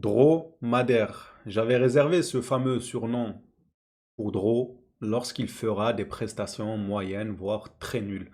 Dromadaire. J'avais réservé ce fameux surnom pour Dro lorsqu'il fera des prestations moyennes, voire très nulles.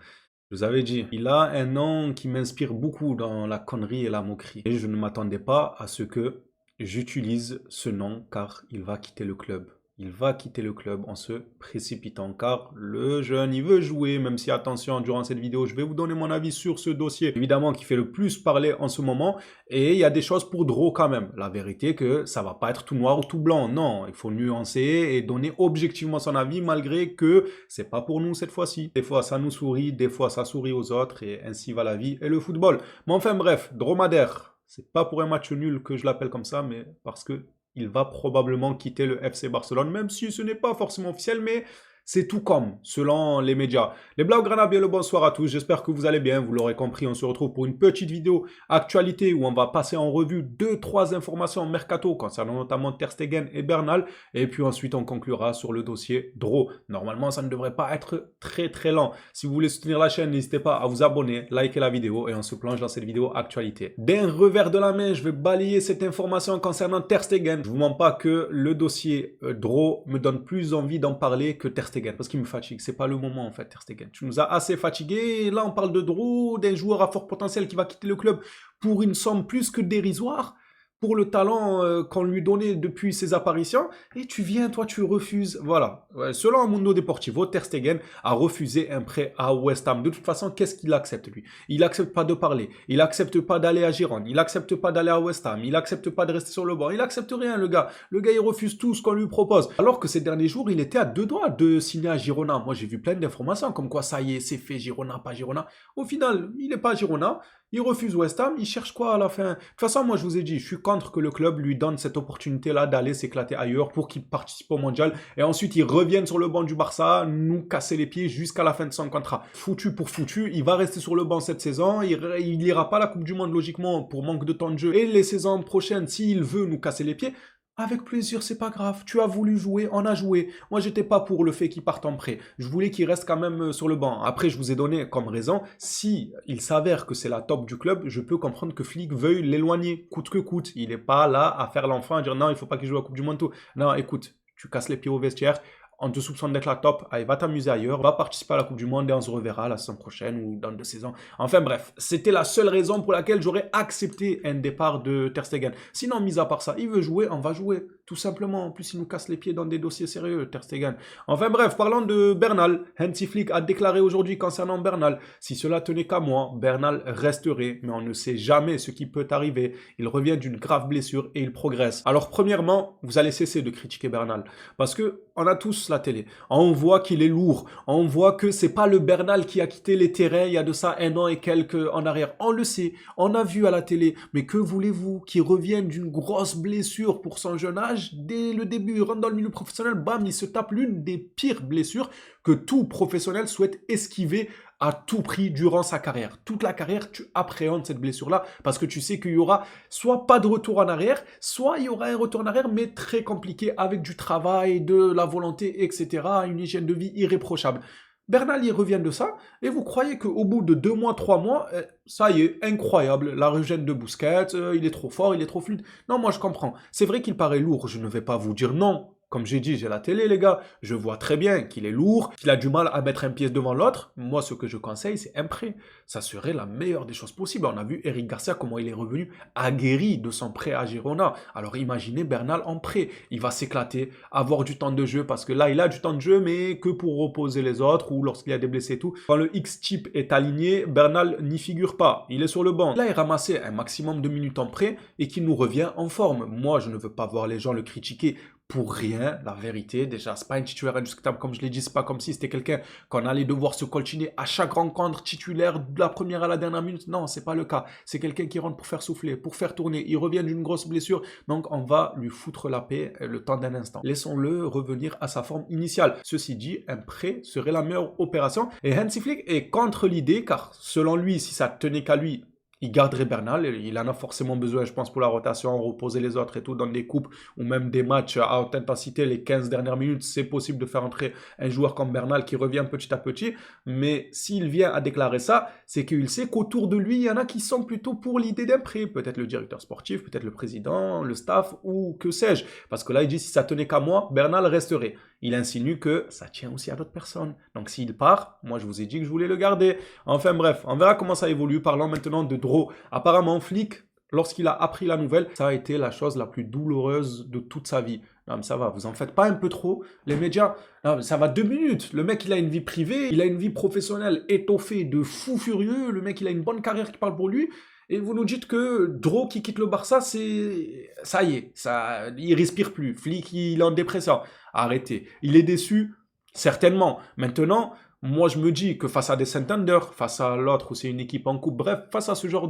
Je vous avais dit, il a un nom qui m'inspire beaucoup dans la connerie et la moquerie. Et je ne m'attendais pas à ce que j'utilise ce nom car il va quitter le club. Il va quitter le club en se précipitant car le jeune, il veut jouer, même si, attention, durant cette vidéo, je vais vous donner mon avis sur ce dossier, évidemment, qui fait le plus parler en ce moment. Et il y a des choses pour Dro quand même. La vérité que ça va pas être tout noir ou tout blanc. Non, il faut nuancer et donner objectivement son avis malgré que c'est pas pour nous cette fois-ci. Des fois ça nous sourit, des fois ça sourit aux autres et ainsi va la vie et le football. Mais enfin bref, Dromadaire. C'est pas pour un match nul que je l'appelle comme ça, mais parce que il va probablement quitter le FC Barcelone, même si ce n'est pas forcément officiel, mais c'est tout comme, selon les médias. Les Blaugrana, bien le bonsoir à tous, j'espère que vous allez bien, vous l'aurez compris, on se retrouve pour une petite vidéo actualité où on va passer en revue 2-3 informations mercato concernant notamment Ter Stegen et Bernal, et puis ensuite on conclura sur le dossier Dro. Normalement, ça ne devrait pas être très lent. Si vous voulez soutenir la chaîne, n'hésitez pas à vous abonner, liker la vidéo, et on se plonge dans cette vidéo actualité. D'un revers de la main, je vais balayer cette information concernant Ter Stegen. Je vous mens pas que le dossier Dro me donne plus envie d'en parler que Ter Stegen, parce qu'il me fatigue. C'est pas le moment en fait, Ter Stegen. Tu nous as assez fatigués. Et là, on parle de Dro, d'un joueur à fort potentiel qui va quitter le club pour une somme plus que dérisoire, pour le talent qu'on lui donnait depuis ses apparitions, et tu viens, toi, tu refuses. Voilà. Ouais, selon Mundo Deportivo, Ter Stegen a refusé un prêt à West Ham. De toute façon, qu'est-ce qu'il accepte, lui? Il accepte pas de parler, il accepte pas d'aller à Girone, il accepte pas d'aller à West Ham, il accepte pas de rester sur le banc, il accepte rien, le gars. Le gars, il refuse tout ce qu'on lui propose. Alors que ces derniers jours, il était à deux doigts de signer à Girona. Moi, j'ai vu plein d'informations, comme quoi, ça y est, c'est fait, Girona, pas Girona. Au final, il est pas à Girona. Il refuse West Ham, il cherche quoi à la fin? De toute façon, moi je vous ai dit, je suis contre que le club lui donne cette opportunité-là d'aller s'éclater ailleurs pour qu'il participe au mondial et ensuite il revienne sur le banc du Barça, nous casser les pieds jusqu'à la fin de son contrat. Foutu pour foutu, il va rester sur le banc cette saison, il ira pas à la Coupe du Monde logiquement pour manque de temps de jeu et les saisons prochaines, s'il veut nous casser les pieds, avec plaisir, c'est pas grave. Tu as voulu jouer, on a joué. Moi, j'étais pas pour le fait qu'il parte en prêt. Je voulais qu'il reste quand même sur le banc. Après, je vous ai donné comme raison, si il s'avère que c'est la top du club, je peux comprendre que Flick veuille l'éloigner, coûte que coûte. Il n'est pas là à faire l'enfant, à dire non, il faut pas qu'il joue à la Coupe du Monde, tout. Non, écoute, tu casses les pieds au vestiaire. On te soupçonne d'être la top, allez, va t'amuser ailleurs, va participer à la Coupe du Monde et on se reverra la saison prochaine ou dans 2 saisons. Enfin bref, c'était la seule raison pour laquelle j'aurais accepté un départ de Ter Stegen. Sinon, mis à part ça, il veut jouer, on va jouer, tout simplement. En plus, il nous casse les pieds dans des dossiers sérieux, Ter Stegen. Enfin bref, parlant de Bernal, Hansi Flick a déclaré aujourd'hui concernant Bernal, si cela tenait qu'à moi, Bernal resterait, mais on ne sait jamais ce qui peut arriver. Il revient d'une grave blessure et il progresse. Alors premièrement, vous allez cesser de critiquer Bernal, parce que on a tous la télé. On voit qu'il est lourd. On voit que c'est pas le Bernal qui a quitté les terrains il y a de ça 1 an et quelques en arrière. On le sait. On a vu à la télé. Mais que voulez-vous? Qu'il revienne d'une grosse blessure pour son jeune âge? Dès le début, il rentre dans le milieu professionnel, bam, il se tape l'une des pires blessures que tout professionnel souhaite esquiver à tout prix durant sa carrière. Toute la carrière, tu appréhendes cette blessure-là parce que tu sais qu'il y aura soit pas de retour en arrière, soit il y aura un retour en arrière, mais très compliqué avec du travail, de la volonté, etc., une hygiène de vie irréprochable. Bernal, il revient de ça, et vous croyez qu'au bout de 2 mois, 3 mois, ça y est, incroyable, la régène de Busquets, il est trop fort, il est trop fluide. Non, moi je comprends. C'est vrai qu'il paraît lourd, je ne vais pas vous dire non. Comme j'ai dit, j'ai la télé, les gars. Je vois très bien qu'il est lourd, qu'il a du mal à mettre un pied devant l'autre. Moi, ce que je conseille, c'est un prêt. Ça serait la meilleure des choses possibles. On a vu Eric Garcia, comment il est revenu aguerri de son prêt à Girona. Alors imaginez Bernal en prêt. Il va s'éclater, avoir du temps de jeu, parce que là, il a du temps de jeu, mais que pour reposer les autres, ou lorsqu'il y a des blessés et tout. Quand le X-Chip est aligné, Bernal n'y figure pas. Il est sur le banc. Là, il ramassait un maximum de minutes en prêt et qu'il nous revient en forme. Moi, je ne veux pas voir les gens le critiquer pour rien, la vérité. Déjà, c'est pas un titulaire indiscutable, comme je l'ai dit, c'est pas comme si c'était quelqu'un qu'on allait devoir se coltiner à chaque rencontre titulaire de la première à la dernière minute. Non, c'est pas le cas. C'est quelqu'un qui rentre pour faire souffler, pour faire tourner. Il revient d'une grosse blessure, donc on va lui foutre la paix le temps d'un instant. Laissons-le revenir à sa forme initiale. Ceci dit, un prêt serait la meilleure opération. Et Hansi Flick est contre l'idée, car selon lui, si ça tenait qu'à lui, il garderait Bernal. Il en a forcément besoin, je pense, pour la rotation, reposer les autres et tout, dans des coupes ou même des matchs à haute intensité, les 15 dernières minutes, c'est possible de faire entrer un joueur comme Bernal qui revient petit à petit. Mais s'il vient à déclarer ça, c'est qu'il sait qu'autour de lui, il y en a qui sont plutôt pour l'idée d'un prêt. Peut-être le directeur sportif, peut-être le président, le staff ou que sais-je. Parce que là, il dit, si ça tenait qu'à moi, Bernal resterait. Il insinue que ça tient aussi à d'autres personnes. Donc s'il part, moi je vous ai dit que je voulais le garder. Enfin bref, on verra comment ça évolue. Parlons maintenant de Dro. Apparemment, Flick, lorsqu'il a appris la nouvelle, ça a été la chose la plus douloureuse de toute sa vie. Non mais ça va, vous en faites pas un peu trop. Les médias, non, mais ça va 2 minutes. Le mec, il a une vie privée, il a une vie professionnelle étoffée de fou furieux. Le mec, il a une bonne carrière qui parle pour lui. Et vous nous dites que Dro qui quitte le Barça, c'est... Ça y est, ça... il respire plus. Flick, il est en dépression. Arrêtez. Il est déçu, certainement. Maintenant, moi je me dis que face à des Santander, face à l'autre où c'est une équipe en coupe, bref, face à ce genre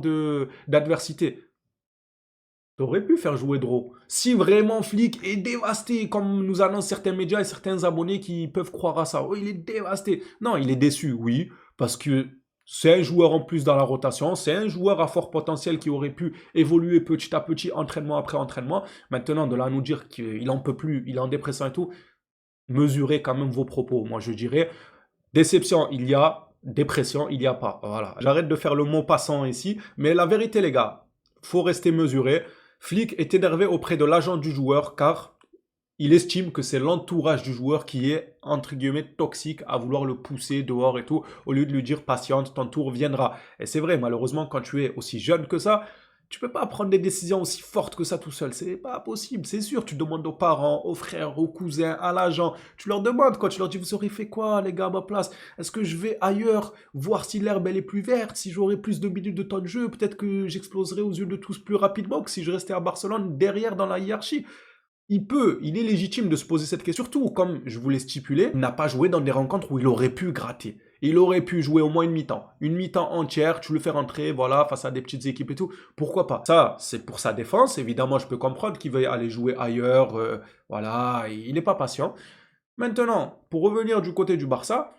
d'adversité, t'aurais pu faire jouer Dro. Si vraiment Flick est dévasté, comme nous annoncent certains médias et certains abonnés qui peuvent croire à ça. Oh, il est dévasté. Non, il est déçu, oui, parce que c'est un joueur en plus dans la rotation, c'est un joueur à fort potentiel qui aurait pu évoluer petit à petit, entraînement après entraînement. Maintenant, de là à nous dire qu'il en peut plus, il est en dépression et tout, mesurez quand même vos propos. Moi, je dirais, déception, il y a, dépression, il n'y a pas. Voilà. J'arrête de faire le mot passant ici, mais la vérité, les gars, faut rester mesuré. Flick est énervé auprès de l'agent du joueur car il estime que c'est l'entourage du joueur qui est, entre guillemets, toxique à vouloir le pousser dehors et tout, au lieu de lui dire patiente, ton tour viendra. Et c'est vrai, malheureusement, quand tu es aussi jeune que ça, tu peux pas prendre des décisions aussi fortes que ça tout seul. C'est pas possible, c'est sûr. Tu demandes aux parents, aux frères, aux cousins, à l'agent. Tu leur demandes quoi. Tu leur dis, vous aurez fait quoi, les gars, à ma place? Est-ce que je vais ailleurs voir si l'herbe elle est plus verte, si j'aurai plus de minutes de temps de jeu? Peut-être que j'exploserai aux yeux de tous plus rapidement que si je restais à Barcelone derrière dans la hiérarchie. Il est légitime de se poser cette question. Surtout, comme je vous l'ai stipulé, il n'a pas joué dans des rencontres où il aurait pu gratter. Il aurait pu jouer au moins une mi-temps. Une mi-temps entière, tu le fais rentrer, voilà, face à des petites équipes et tout. Pourquoi pas? Ça, c'est pour sa défense. Évidemment, je peux comprendre qu'il veuille aller jouer ailleurs. Voilà, il n'est pas patient. Maintenant, pour revenir du côté du Barça,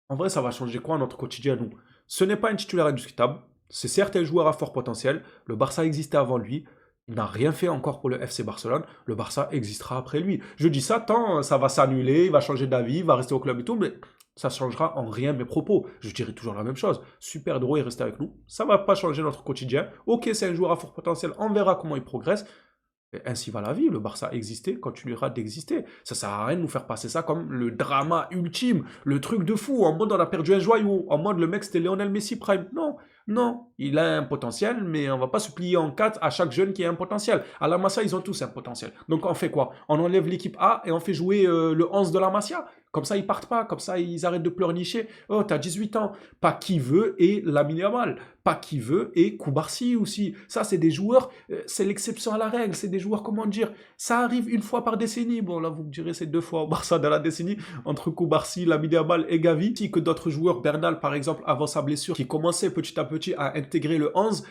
en vrai, ça va changer quoi notre quotidien, nous? Ce n'est pas un titulaire indiscutable. C'est certes un joueur à fort potentiel. Le Barça existait avant lui. Il n'a rien fait encore pour le FC Barcelone. Le Barça existera après lui. Je dis ça tant ça va s'annuler, il va changer d'avis, il va rester au club et tout, mais ça ne changera en rien mes propos. Je dirais toujours la même chose. Super Dro est resté avec nous. Ça ne va pas changer notre quotidien. Ok, c'est un joueur à fort potentiel. On verra comment il progresse. Et ainsi va la vie, le Barça existait, continuera d'exister. Ça sert à rien de nous faire passer ça comme le drama ultime, le truc de fou, en mode on a perdu un joyau, en mode le mec c'était Lionel Messi Prime. Non, non, il a un potentiel, mais on va pas se plier en quatre à chaque jeune qui a un potentiel. À la Masia, ils ont tous un potentiel. Donc on fait quoi? On enlève l'équipe A et on fait jouer le 11 de la Masia. Comme ça, ils partent pas, comme ça, ils arrêtent de pleurnicher. Oh, t'as 18 ans. Pas qui veut et Lamine Yamal. Pas qui veut et Koubarsi aussi. Ça, c'est des joueurs, c'est l'exception à la règle. C'est des joueurs, comment dire, ça arrive une fois par décennie. Bon, là, vous me direz, c'est 2 fois au Barça dans la décennie, entre Koubarsi, Lamine Yamal et Gavi. Si que d'autres joueurs, Bernal, par exemple, avant sa blessure, qui commençait petit à petit à intégrer le 11,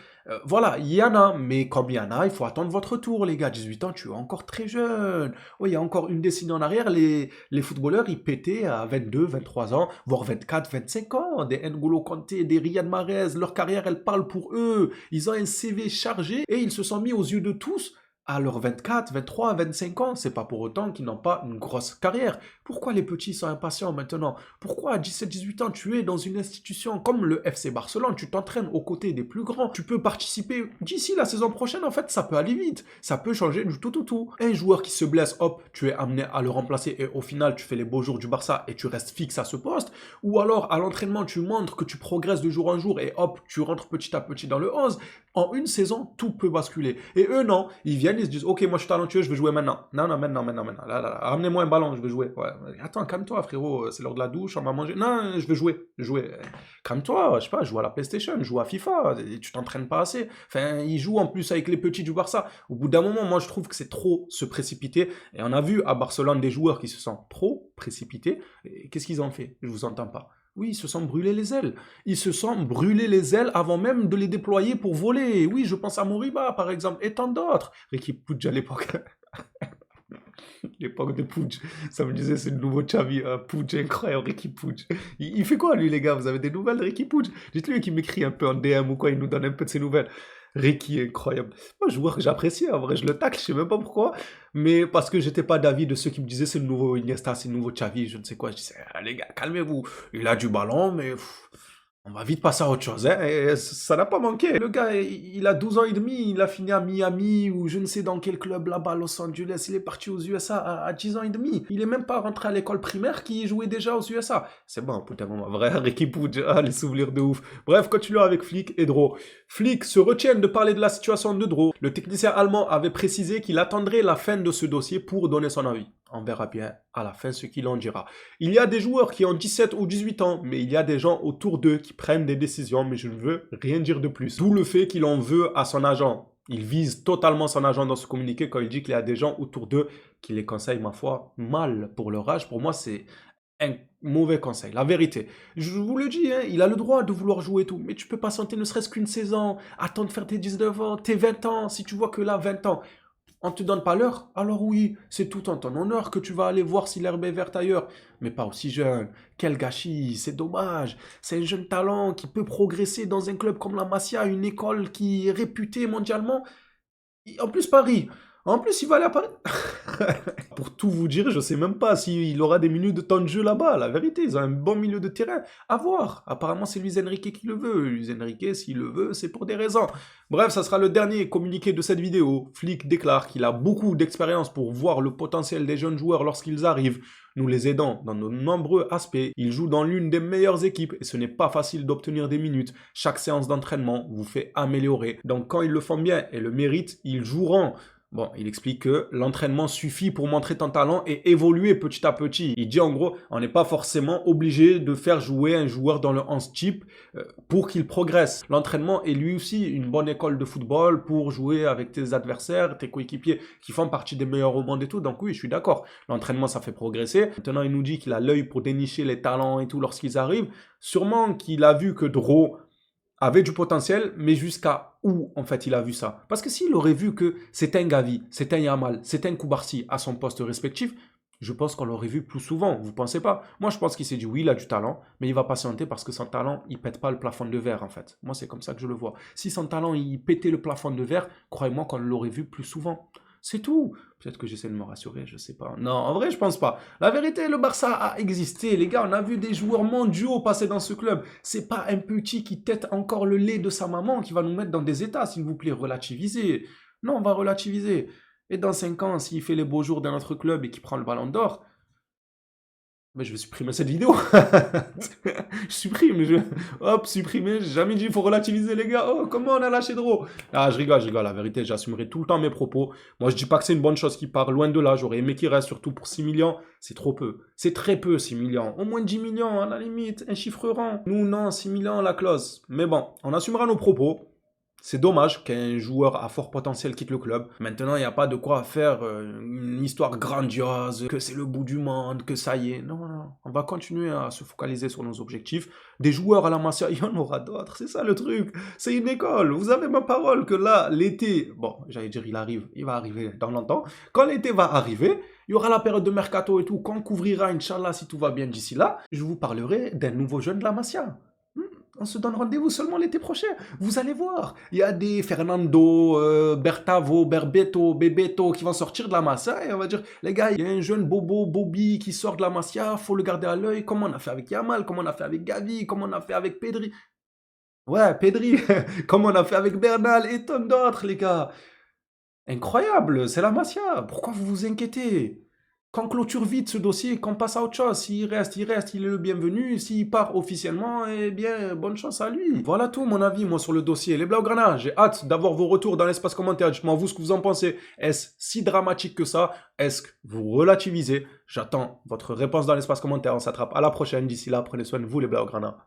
voilà, il y en a. Mais comme il y en a, il faut attendre votre tour, les gars. 18 ans, tu es encore très jeune. Oui, il y a encore une décennie en arrière, les footballeurs, ils pétaient à 22, 23 ans, voire 24, 25 ans. Des N'Golo Kanté, des Riyad Mahrez, leur carrière, elle parle pour eux. Ils ont un CV chargé et ils se sont mis aux yeux de tous à leurs 24, 23, 25 ans. C'est pas pour autant qu'ils n'ont pas une grosse carrière. Pourquoi les petits sont impatients maintenant? Pourquoi à 17, 18 ans, tu es dans une institution comme le FC Barcelone, tu t'entraînes aux côtés des plus grands, tu peux participer d'ici la saison prochaine, en fait, ça peut aller vite. Ça peut changer du tout au tout. Un joueur qui se blesse, hop, tu es amené à le remplacer et au final, tu fais les beaux jours du Barça et tu restes fixe à ce poste. Ou alors, à l'entraînement, tu montres que tu progresses de jour en jour et hop, tu rentres petit à petit dans le 11. En une saison, tout peut basculer. Et eux, non. Ils viennent, ils se disent, ok, moi je suis talentueux, je vais jouer maintenant. Non, non, maintenant. Là. Ramenez-moi un ballon, je vais jouer. Ouais. Attends, calme-toi, frérot, c'est l'heure de la douche, on va manger. Non, je vais jouer. Calme-toi, je sais pas, joue à la PlayStation, joue à FIFA, et tu t'entraînes pas assez. Enfin, ils jouent en plus avec les petits du Barça. Au bout d'un moment, moi je trouve que c'est trop se précipiter. Et on a vu à Barcelone des joueurs qui se sont trop précipités. Et qu'est-ce qu'ils ont fait? Je vous entends pas. Oui, ils se sont brûlés les ailes. Ils se sont brûlés les ailes avant même de les déployer pour voler. Oui, je pense à Moriba, par exemple, et tant d'autres. Ricky Puig à l'époque. L'époque de Puig, ça me disait c'est le nouveau Xavi, Puig, incroyable, Ricky Puig. Il fait quoi lui les gars? Vous avez des nouvelles de Ricky Puig? Dites-lui qu'il m'écrit un peu en DM ou quoi, il nous donne un peu de ses nouvelles. Ricky, incroyable. Moi, joueur que j'appréciais, en vrai, je le tacle, je sais même pas pourquoi, mais parce que j'étais pas d'avis de ceux qui me disaient c'est le nouveau Iniesta, c'est le nouveau Xavi, je ne sais quoi. Je disais, ah, les gars, calmez-vous, il a du ballon, mais on va vite passer à autre chose, hein. Et ça n'a pas manqué. Le gars, il a 12 ans et demi, il a fini à Miami ou je ne sais dans quel club là-bas, à Los Angeles. Il est parti aux USA à 10 ans et demi. Il est même pas rentré à l'école primaire qui jouait déjà aux USA. C'est bon, putain, mon vrai Ricky Puig, ah, les souvenirs de ouf. Bref, continuons avec Flick et Dro. Flick se retient de parler de la situation de Dro. Le technicien allemand avait précisé qu'il attendrait la fin de ce dossier pour donner son avis. On verra bien à la fin ce qu'il en dira. Il y a des joueurs qui ont 17 ou 18 ans, mais il y a des gens autour d'eux qui prennent des décisions, mais je ne veux rien dire de plus. D'où le fait qu'il en veut à son agent. Il vise totalement son agent dans ce communiqué quand il dit qu'il y a des gens autour d'eux qui les conseillent, ma foi, mal pour leur âge. Pour moi, c'est un mauvais conseil, la vérité. Je vous le dis, hein, il a le droit de vouloir jouer et tout, mais tu peux patienter ne serait-ce qu'une saison, attendre de faire tes 19 ans, tes 20 ans, si tu vois que là, 20 ans, on te donne pas l'heure, alors oui, c'est tout en ton honneur que tu vas aller voir si l'herbe est verte ailleurs. Mais pas aussi jeune. Quel gâchis, c'est dommage. C'est un jeune talent qui peut progresser dans un club comme la Masia, une école qui est réputée mondialement. En plus, Paris. En plus, il va aller à Paris. Pour tout vous dire, je sais même pas s'il aura des minutes de temps de jeu là-bas. La vérité, ils ont un bon milieu de terrain. À voir. Apparemment, c'est Luis Enrique qui le veut. Luis Enrique, s'il le veut, c'est pour des raisons. Bref, ça sera le dernier communiqué de cette vidéo. Flick déclare qu'il a beaucoup d'expérience pour voir le potentiel des jeunes joueurs lorsqu'ils arrivent. Nous les aidons dans de nombreux aspects. Ils jouent dans l'une des meilleures équipes et ce n'est pas facile d'obtenir des minutes. Chaque séance d'entraînement vous fait améliorer. Donc quand ils le font bien et le méritent, ils joueront. Bon, il explique que l'entraînement suffit pour montrer ton talent et évoluer petit à petit. Il dit en gros, on n'est pas forcément obligé de faire jouer un joueur dans le 11 type pour qu'il progresse. L'entraînement est lui aussi une bonne école de football pour jouer avec tes adversaires, tes coéquipiers qui font partie des meilleurs au monde et tout. Donc oui, je suis d'accord. L'entraînement, ça fait progresser. Maintenant, il nous dit qu'il a l'œil pour dénicher les talents et tout lorsqu'ils arrivent. Sûrement qu'il a vu que Dro avait du potentiel, mais jusqu'à où, en fait, il a vu ça? Parce que s'il aurait vu que c'est un Gavi, c'est un Yamal, c'est un Koubarsi à son poste respectif, je pense qu'on l'aurait vu plus souvent. Vous pensez pas? Moi, je pense qu'il s'est dit, oui, il a du talent, mais il va patienter parce que son talent, il pète pas le plafond de verre, en fait. Moi, c'est comme ça que je le vois. Si son talent, il pétait le plafond de verre, croyez-moi qu'on l'aurait vu plus souvent. C'est tout. Peut-être que j'essaie de me rassurer, je sais pas. Non, en vrai, je pense pas. La vérité, le Barça a existé. Les gars, on a vu des joueurs mondiaux passer dans ce club. C'est pas un petit qui tète encore le lait de sa maman qui va nous mettre dans des états, s'il vous plaît. Relativiser. Non, on va relativiser. Et dans 5 ans, s'il fait les beaux jours d'un autre club et qu'il prend le ballon d'or, mais je vais supprimer cette vidéo. Je supprime. Hop, supprimer. J'ai jamais dit il faut relativiser les gars. Oh, comment on a lâché Dro? Ah, je rigole, je rigole. La vérité, j'assumerai tout le temps mes propos. Moi, je dis pas que c'est une bonne chose qui part. Loin de là. J'aurais aimé qu'il reste, surtout pour 6 millions. C'est trop peu. C'est très peu, 6 millions. Au moins 10 millions, à la limite. Un chiffre rond. Nous, non, 6 millions, la clause. Mais bon, on assumera nos propos. C'est dommage qu'un joueur à fort potentiel quitte le club. Maintenant, il n'y a pas de quoi faire une histoire grandiose, que c'est le bout du monde, que ça y est. Non, non, on va continuer à se focaliser sur nos objectifs. Des joueurs à la Masia, il y en aura d'autres, c'est ça le truc. C'est une école. Vous avez ma parole que là, l'été, bon, j'allais dire il va arriver dans longtemps. Quand l'été va arriver, il y aura la période de mercato et tout, qu'on couvrira, Inch'Allah, si tout va bien d'ici là, je vous parlerai d'un nouveau jeune de la Masia. On se donne rendez-vous seulement l'été prochain. Vous allez voir. Il y a des Fernando, Bertavo, Berbeto, Bebeto qui vont sortir de la Masia et on va dire, les gars, il y a un jeune Bobo, Bobby qui sort de la Masia, faut le garder à l'œil, comme on a fait avec Yamal, comme on a fait avec Gavi, comme on a fait avec Pedri. Ouais, Pedri, comme on a fait avec Bernal et tant d'autres, les gars. Incroyable, c'est la Masia. Pourquoi vous vous inquiétez? Qu'on clôture vite ce dossier, qu'on passe à autre chose. S'il reste, il reste, il est le bienvenu. S'il part officiellement, eh bien, bonne chance à lui. Voilà tout mon avis, moi, sur le dossier. Les Blaugrana, j'ai hâte d'avoir vos retours dans l'espace commentaire. Dites-moi, vous, ce que vous en pensez. Est-ce si dramatique que ça? Est-ce que vous relativisez? J'attends votre réponse dans l'espace commentaire. On s'attrape à la prochaine. D'ici là, prenez soin de vous, les Blaugrana.